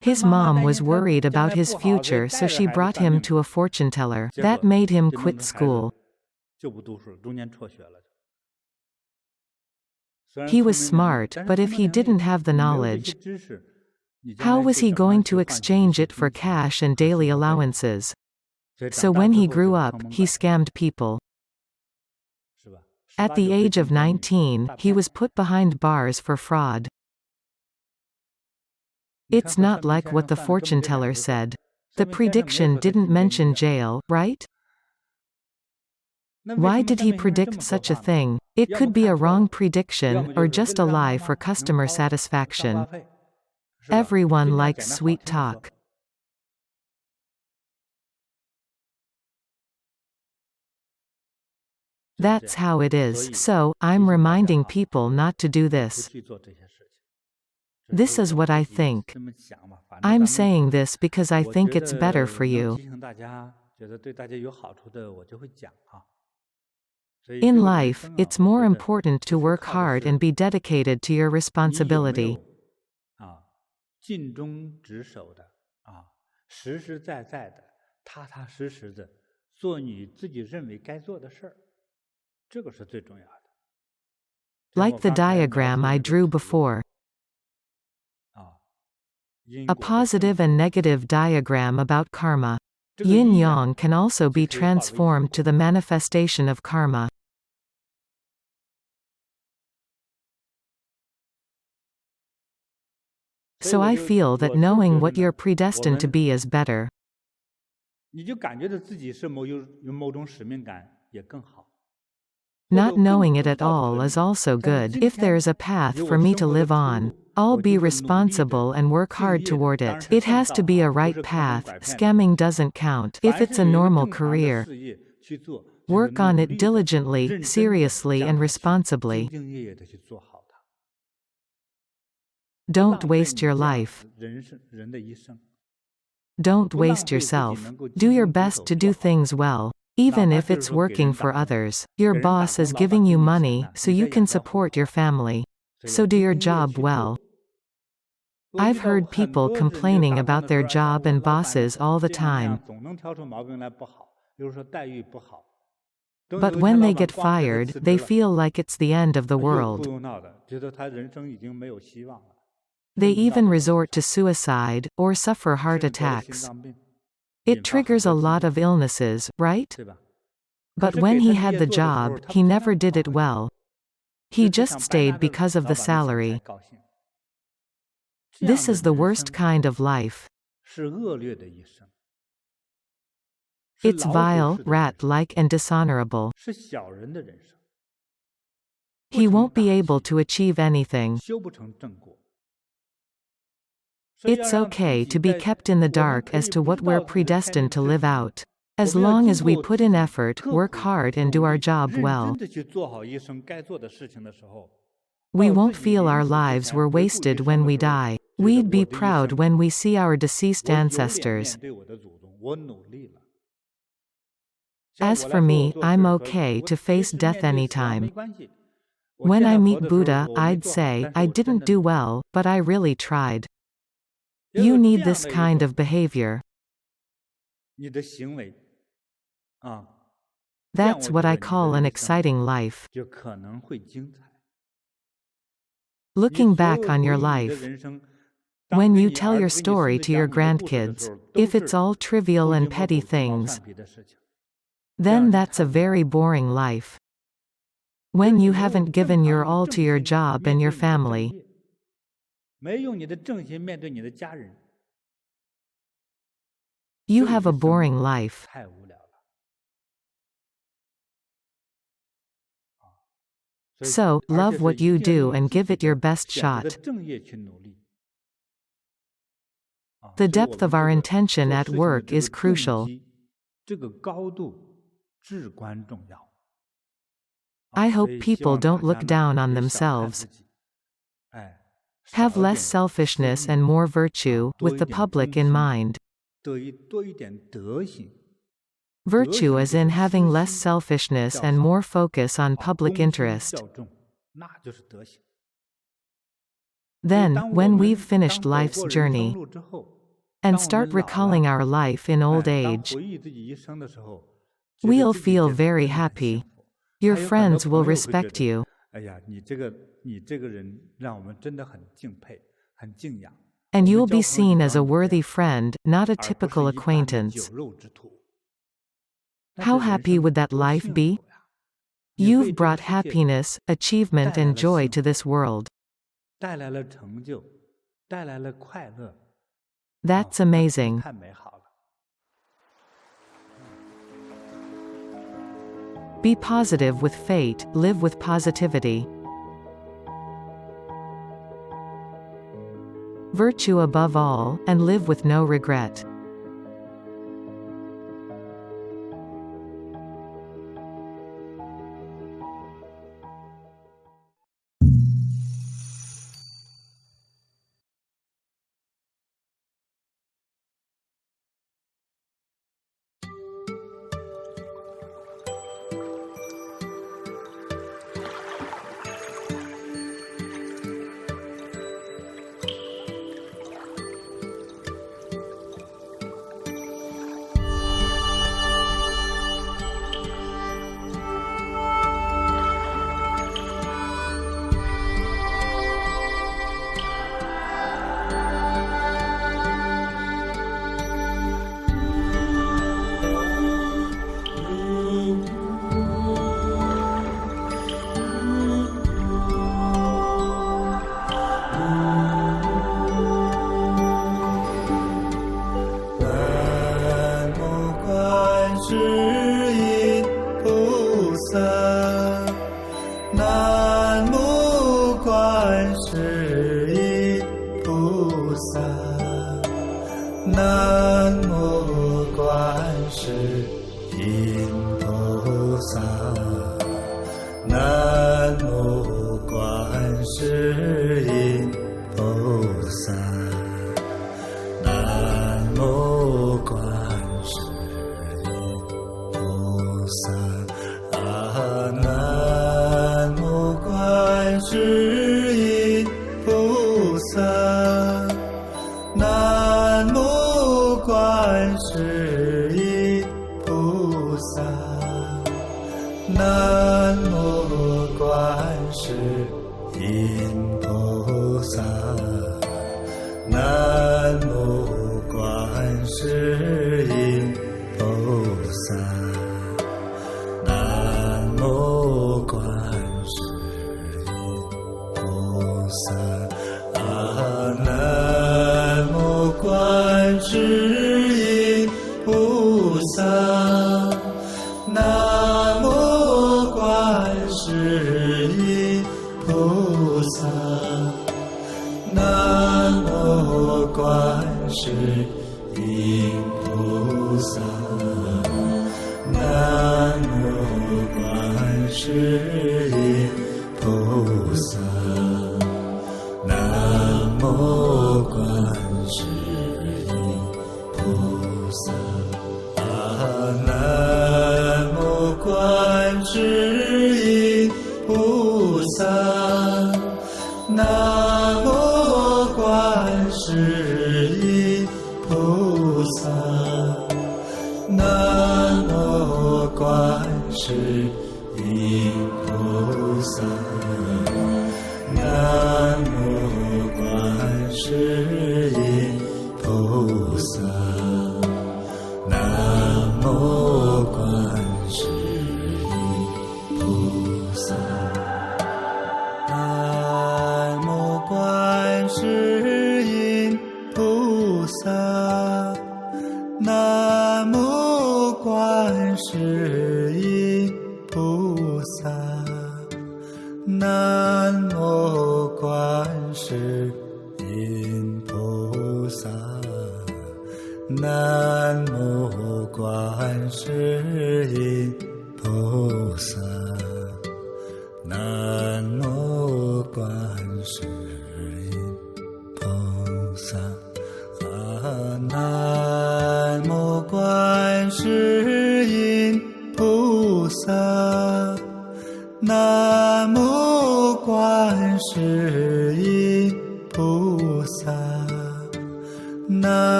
His mom was worried about his future, so she brought him to a fortune teller. That made him quit school. He was smart, but if he didn't have the knowledge, how was he going to exchange it for cash and daily allowances? So when he grew up, he scammed people. At the age of 19, he was put behind bars for fraud. It's not like what the fortune teller said. The prediction didn't mention jail, right? Why did he predict such a thing? It could be a wrong prediction, or just a lie for customer satisfaction. Everyone likes sweet talk. That's how it is. So, I'm reminding people not to do this. This is what I think. I'm saying this because I think it's better for you. In life, it's more important to work hard and be dedicated to your responsibility. Like the diagram I drew before. A positive and negative diagram about karma. Yin Yang can also be transformed to the manifestation of karma. So I feel that knowing what you're predestined to be is better. Not knowing it at all is also good. If there's a path for me to live on, I'll be responsible and work hard toward it. It has to be a right path. Scamming doesn't count. If it's a normal career, work on it diligently, seriously and responsibly. Don't waste your life. Don't waste yourself. Do your best to do things well. Even if it's working for others. Your boss is giving you money, so you can support your family. So do your job well. I've heard people complaining about their job and bosses all the time. But when they get fired, they feel like it's the end of the world. They even resort to suicide, or suffer heart attacks. It triggers a lot of illnesses, right? But when he had the job, he never did it well. He just stayed because of the salary. This is the worst kind of life. It's vile, rat-like and dishonorable. He won't be able to achieve anything. It's okay to be kept in the dark as to what we're predestined to live out. As long as we put in effort, work hard and do our job well. We won't feel our lives were wasted when we die. We'd be proud when we see our deceased ancestors. As for me, I'm okay to face death anytime. When I meet Buddha, I'd say, I didn't do well, but I really tried. You need this kind of behavior. That's what I call an exciting life. Looking back on your life, when you tell your story to your grandkids, if it's all trivial and petty things, then that's a very boring life. When you haven't given your all to your job and your family, you have a boring life. So, love what you do and give it your best shot. The depth of our intention at work is crucial. I hope people don't look down on themselves. Have less selfishness and more virtue, with the public in mind. Virtue as in having less selfishness and more focus on public interest. Then, when we've finished life's journey, and start recalling our life in old age, we'll feel very happy. Your friends will respect you. And you'll be seen as a worthy friend, not a typical acquaintance. How happy would that life be? You've brought happiness, achievement and joy to this world. 带来了快乐。That's amazing. 太美好了。Be positive with fate, live with positivity. Virtue above all, and live with no regret.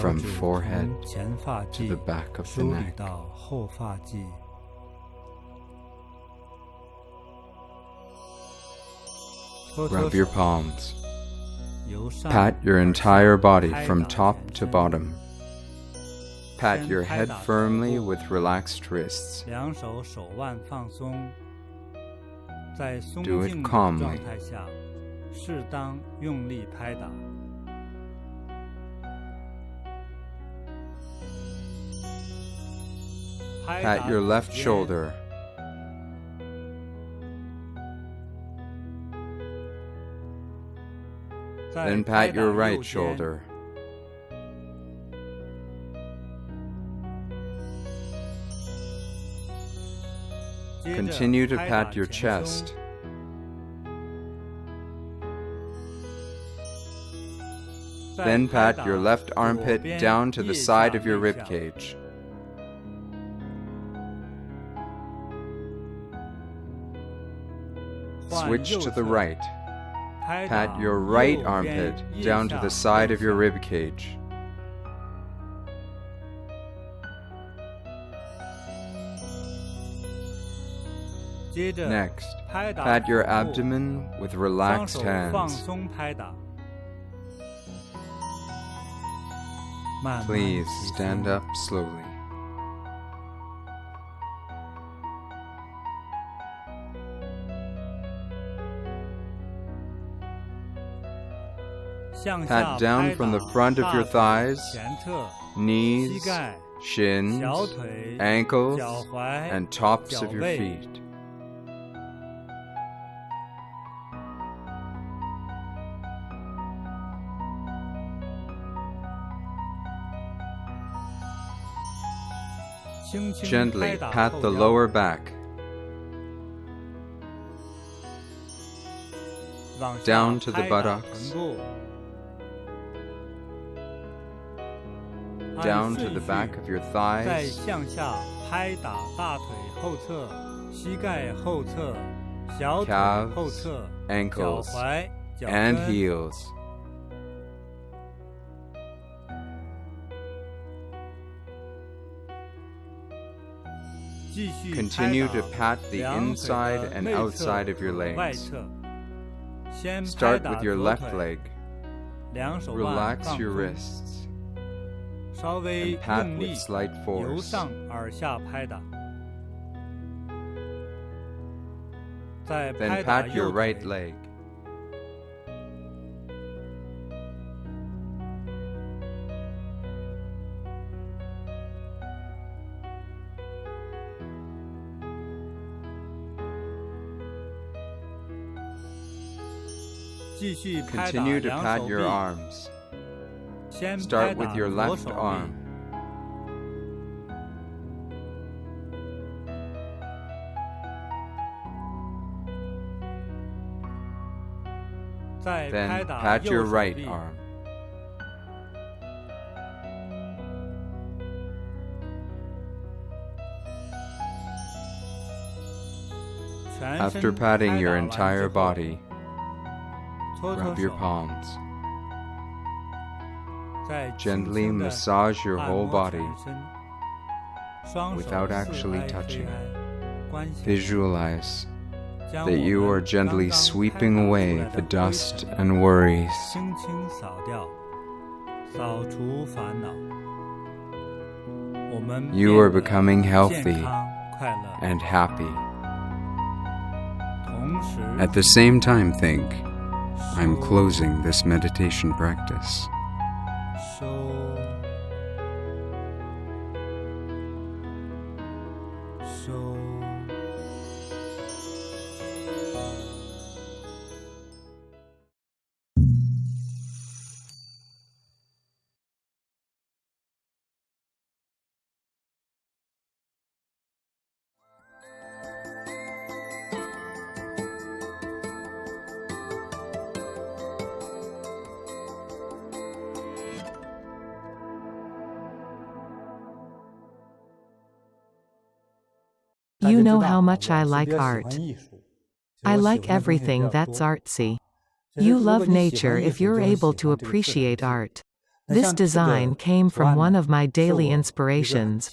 from forehead 从前发 to 际 the back of the 梳理 neck. 到后发际。搓搓 Rub your 手， palms. 由上 Pat your 而 entire 下 body 拍 from 打 top 全 to 身 bottom. Pat 先 your 拍 head 打头 firmly 部 with relaxed wrists. 两手手腕放松，在松 Do it 静的 calmly. 状态下，适当用力拍打。拍打 Pat your 指 left 尖 shoulder. 再 Then 拍 pat 打 your 右 right 肩 shoulder. 接着 Continue to 拍打 pat your 前胸 chest. Then 再拍 pat 打 your left 左 armpit 边 down to the 腋 side 下 of your 内 rib 向 cage. 换 Switch 右 to the 侧 right. 拍打 Pat your right 右边 armpit 腋 down to 下 the side 内 of your 向 rib cage. 接着 Next, 拍打 pat your 头部 abdomen with 双 relaxed 手放 hands. 松拍打，慢慢 Please 起 stand 身 up slowly. 向下 Pat down 拍 from the 打 front of 大 your 腿 thighs, 前侧、膝 knees, 盖、 shins, 小腿、 ankles, 脚踝 and tops 脚 of your 背 feet. Gently 拍打 pat 后 the 腰 lower back, 往下 down to the 拍打 buttocks, 臀部 按 down to 顺 the 序 back of your 再 thighs, 向下拍打大腿后侧、膝盖后侧、小腿 calves, 后侧、脚 ankles, 踝、脚 and 跟。 heels. 继续 Continue 拍 to 打 pat the 两腿 inside 的 and 内侧 outside of your 和外 legs. 侧。先拍 Start 打 with your 左 left 腿， leg. 两手腕 Relax 放 your 松， wrists 稍微 and pat 用力 with slight 由 force. 上而下拍打。再 Then 拍打 pat 右 your right 腿， leg. 继续拍打 Continue to 两 pat 手 your 臂， arms. 先拍 Start 打 with your 左 left 手臂， arm. 再拍 Then 打 pat 右 your 手 right 臂， arm. 全 After 身 patting 拍 your 打完之 entire 后 body, 搓搓 rub your 手， palms. 再轻 Gently 轻地 massage your 按 whole 摩 body. 全身，双手 without 似 actually 挨非 touching. 挨，观想 Visualize 将 that 我 you 们 are 刚 gently 刚 sweeping 拍打 away 出来 the 的灰 dust 尘 and worries. 轻轻扫掉，扫除烦恼。我们 You 变 are 得 becoming 健 healthy 康快乐， and happy. 同时 At the same time, think, I'm closing this meditation practice. 收。收。 You know how much I like 我 art. 喜欢艺术， I 我喜 like 欢的东西比 everything 较 that's 多。 artsy. 就是 You 如果 love 你喜欢 nature 艺 if 术， you're 就会 able 喜 to 欢这个自然 appreciate 界。 art. This design came from one of my daily inspirations.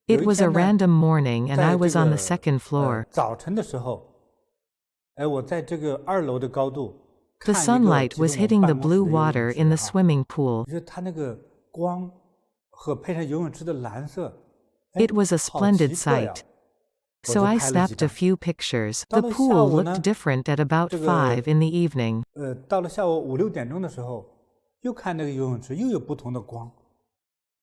It was a random morning and I was on the second floor. The sunlight was hitting the blue water in the swimming pool. It was a splendid sight. So I snapped a few pictures. The pool looked different at about 5 in the evening.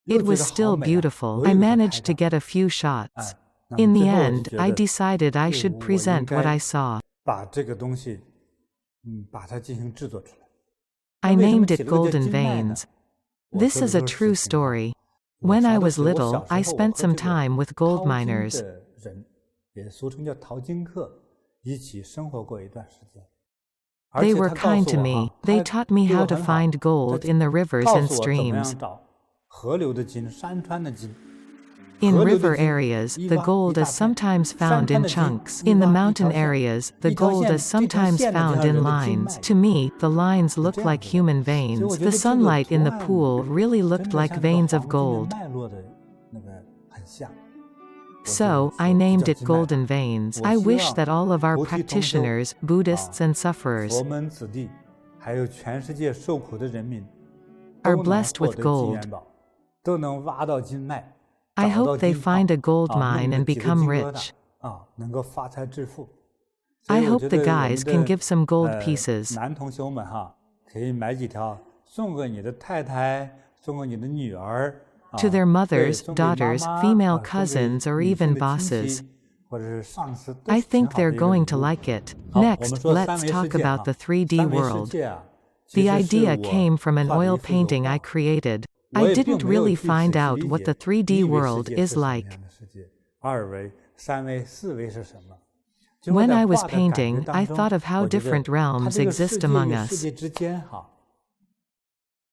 It was still beautiful. I managed to get a few shots. In the end, I decided I should present what I saw. I named it Golden Veins. This is a true story. When I was little, I spent some time with gold miners. They were kind to me. They taught me how to find gold in the rivers and streams. In river areas, the gold is sometimes found in chunks. In the mountain areas, the gold is sometimes found in lines. To me, the lines looked like human veins. The sunlight in the pool really looked like veins of gold. So, I named it Golden Veins. I wish that all of our practitioners, Buddhists and sufferers, are blessed with gold. I hope they find a gold mine and become rich. I hope the guys can give some gold pieces. To their mothers, daughters, female cousins, or even bosses. I think they're going to like it. Next, let's talk about the 3D world. The idea came from an oil painting I created. I didn't really find out what the 3D world is like. When I was painting, I thought of how different realms exist among us.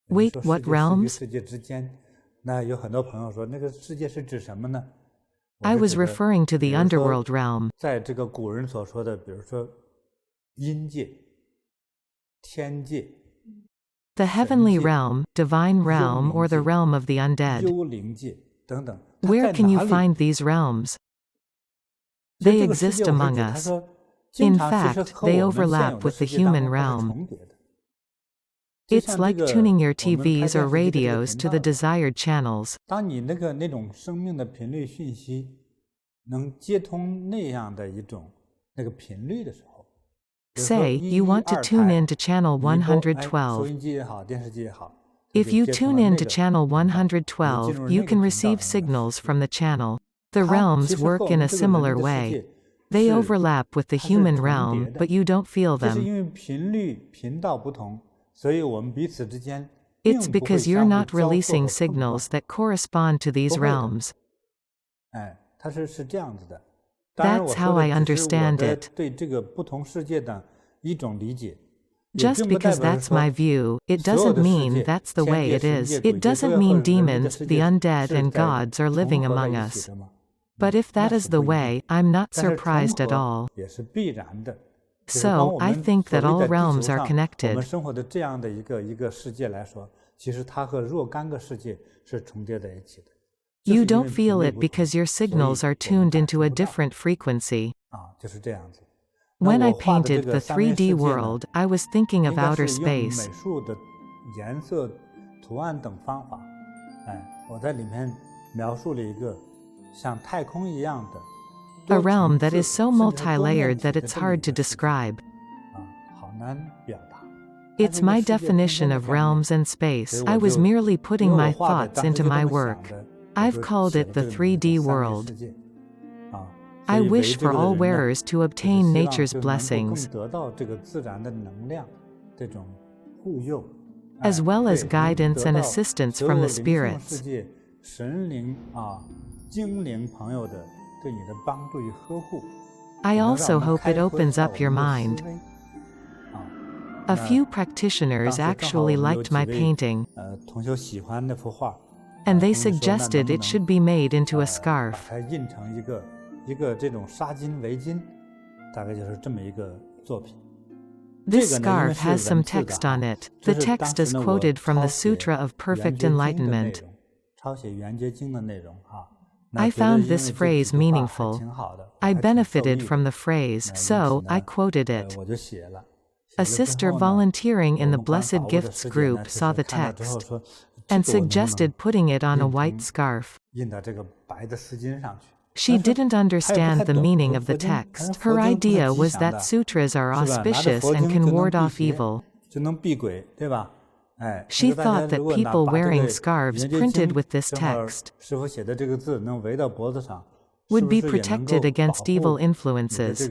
Wait, what realms? I was referring to the underworld realm. The heavenly realm, divine realm, or the realm of the undead. Where can you find these realms? They exist among us. In fact, they overlap with the human realm. It's like tuning your TVs or radios to the desired channels. Say, you want to tune in to channel 112. If you tune in to channel 112, you can receive signals from the channel. The realms work in a similar way. They overlap with the human realm, but you don't feel them. It's because you're not releasing signals that correspond to these realms. That's how I understand it. Just because that's my view, it doesn't mean that's the way it is. It doesn't mean demons, the undead, and gods are living among us. But if that is the way, I'm not surprised at all. So, I think that all realms are connected. You don't feel it because your signals are tuned into a different frequency. When I painted the 3D world, I was thinking of outer space. A realm that is so multi-layered that it's hard to describe. It's my definition of realms and space. I was merely putting my thoughts into my work. I've called it the 3D world. I wish for all wearers to obtain nature's blessings, as well as guidance and assistance from the spirits. I also hope it opens up your mind. A few practitioners actually liked my painting, and they suggested it should be made into a scarf. This scarf has some text on it. The text is quoted from the Sutra of Perfect Enlightenment. I found this phrase meaningful. I benefited from the phrase, so I quoted it. A sister volunteering in the Blessed Gifts group saw the text and suggested putting it on a white scarf. She didn't understand the meaning of the text. Her idea was that sutras are auspicious and can ward off evil. She thought that people wearing scarves printed with this text would be protected against evil influences.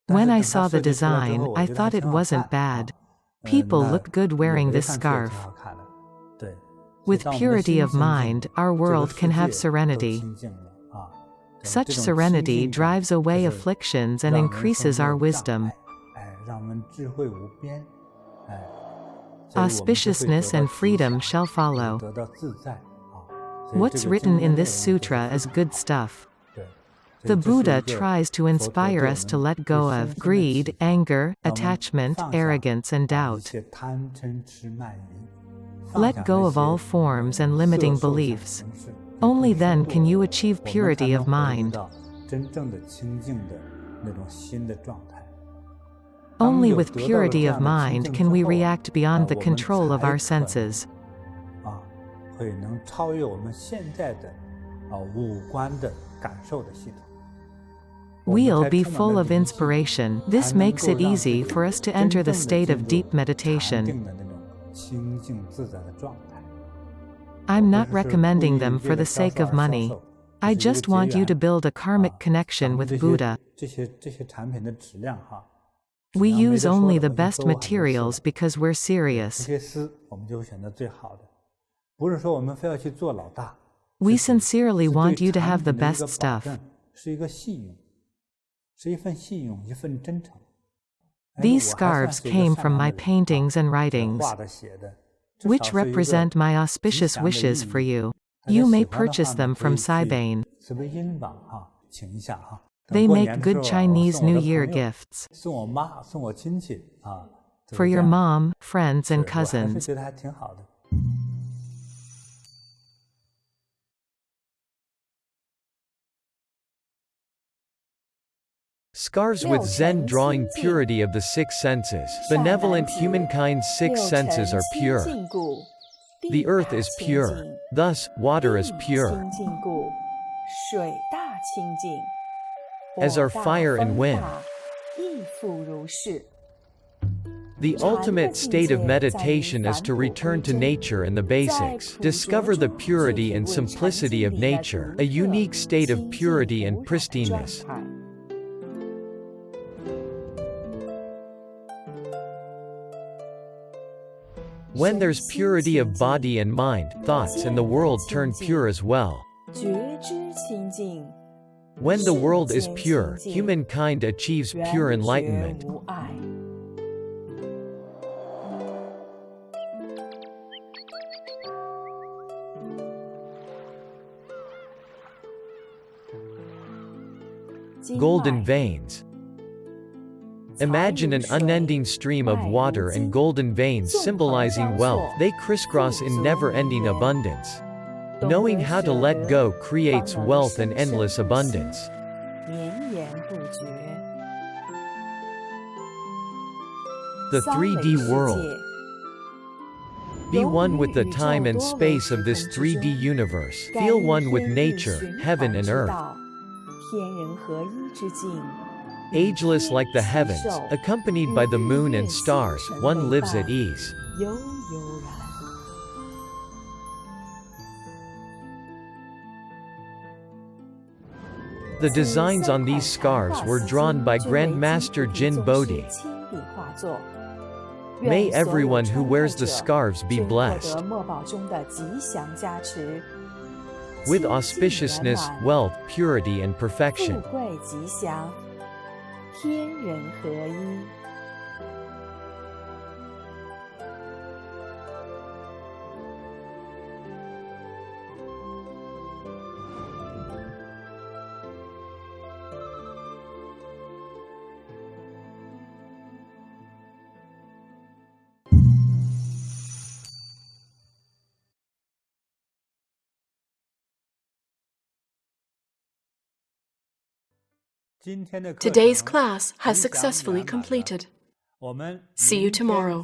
When I saw the design, I thought it wasn't bad. People look good wearing this scarf. With purity of mind, our world can have serenity. Such serenity drives away afflictions and increases our wisdom. Auspiciousness and freedom shall follow. What's written in this sutra is good stuff. The Buddha tries to inspire us to let go of greed, anger, attachment, arrogance, and doubt. Let go of all forms and limiting beliefs. Only then can you achieve purity of mind. Only with purity of mind can we react beyond the control of our senses. We'll be full of inspiration. This makes it easy for us to enter the state of deep meditation. I'm not recommending them for the sake of money. I just want you to build a karmic connection with Buddha. We use only the best materials because we're serious. We sincerely want you to have the best stuff. These scarves came from my paintings and writings, which represent my auspicious wishes for you. You may purchase them from CiBeiYin. They make good Chinese New Year gifts for your mom, friends, and cousins. Scarves with Zen drawing purity of the six senses. Benevolent humankind's six senses are pure. The earth is pure. Thus, water is pure, as are fire and wind. The ultimate state of meditation is to return to nature and the basics. Discover the purity and simplicity of nature, a unique state of purity and pristineness. When there's purity of body and mind, thoughts and the world turn pure as well. When the world is pure, humankind achieves pure enlightenment. Golden veins. Imagine an unending stream of water and golden veins symbolizing wealth. They crisscross in never-ending abundance. Knowing how to let go creates wealth and endless abundance. The 3D world. Be one with the time and space of this 3D universe. Feel one with nature, heaven and earth. Ageless like the heavens, accompanied by the moon and stars, one lives at ease. The designs on these scarves were drawn by Grandmaster JinBodhi. May everyone who wears the scarves be blessed with auspiciousness, wealth, purity and perfection. Today's class has successfully completed. See you tomorrow.